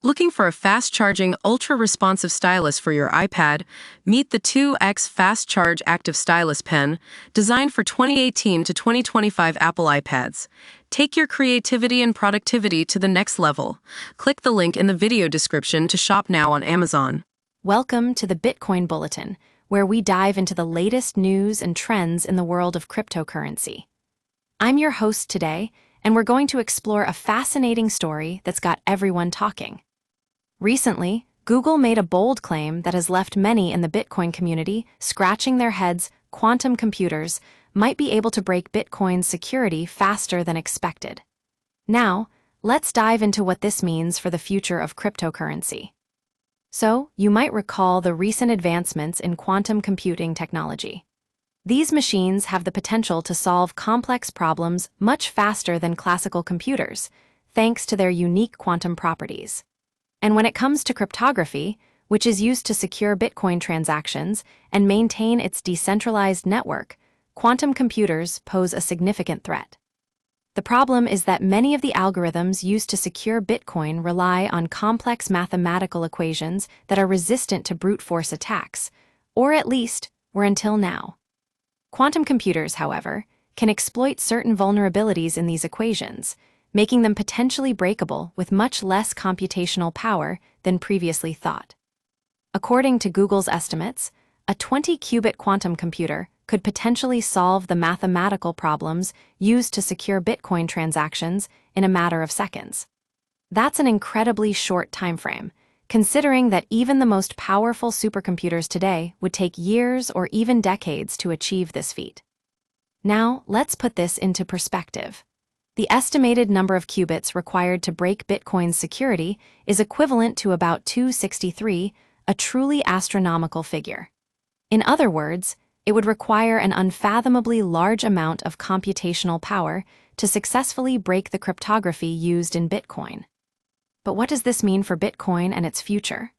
Looking for a fast-charging, ultra-responsive stylus for your iPad? Meet the 2X Fast Charge Active Stylus Pen, designed for 2018 to 2025 Apple iPads. Take your creativity and productivity to the next level. Click the link in the video description to shop now on Amazon. Welcome to the Bitcoin Bulletin, where we dive into the latest news and trends in the world of cryptocurrency. I'm your host today, and we're going to explore a fascinating story that's got everyone talking. Recently, Google made a bold claim that has left many in the Bitcoin community scratching their heads. Quantum computers might be able to break Bitcoin's security faster than expected. Now, let's dive into what this means for the future of cryptocurrency. So, you might recall the recent advancements in quantum computing technology. These machines have the potential to solve complex problems much faster than classical computers, thanks to their unique quantum properties. And when it comes to cryptography, which is used to secure Bitcoin transactions and maintain its decentralized network, quantum computers pose a significant threat. The problem is that many of the algorithms used to secure Bitcoin rely on complex mathematical equations that are resistant to brute force attacks, or at least were until now. Quantum computers, however, can exploit certain vulnerabilities in these equations, making them potentially breakable with much less computational power than previously thought. According to Google's estimates, a 20-qubit quantum computer could potentially solve the mathematical problems used to secure Bitcoin transactions in a matter of seconds. That's an incredibly short timeframe, considering that even the most powerful supercomputers today would take years or even decades to achieve this feat. Now, let's put this into perspective. The estimated number of qubits required to break Bitcoin's security is equivalent to about 263, a truly astronomical figure. In other words, it would require an unfathomably large amount of computational power to successfully break the cryptography used in Bitcoin. But what does this mean for Bitcoin and its future?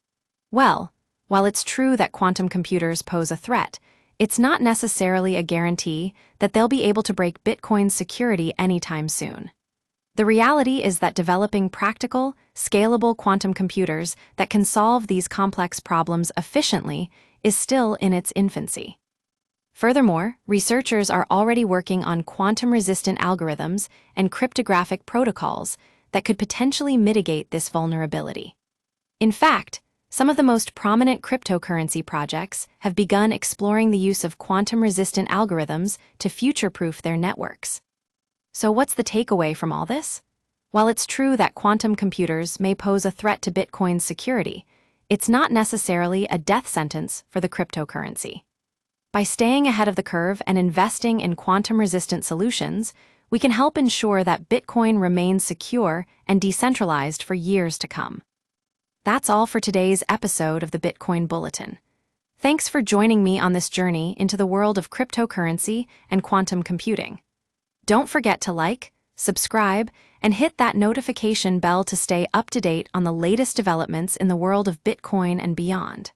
Well, while it's true that quantum computers pose a threat, it's not necessarily a guarantee that they'll be able to break Bitcoin's security anytime soon. The reality is that developing practical, scalable quantum computers that can solve these complex problems efficiently is still in its infancy. Furthermore, researchers are already working on quantum-resistant algorithms and cryptographic protocols that could potentially mitigate this vulnerability. In fact, some of the most prominent cryptocurrency projects have begun exploring the use of quantum-resistant algorithms to future-proof their networks. So what's the takeaway from all this? While it's true that quantum computers may pose a threat to Bitcoin's security, it's not necessarily a death sentence for the cryptocurrency. By staying ahead of the curve and investing in quantum-resistant solutions, we can help ensure that Bitcoin remains secure and decentralized for years to come. That's all for today's episode of the Bitcoin Bulletin. Thanks for joining me on this journey into the world of cryptocurrency and quantum computing. Don't forget to like, subscribe, and hit that notification bell to stay up to date on the latest developments in the world of Bitcoin and beyond.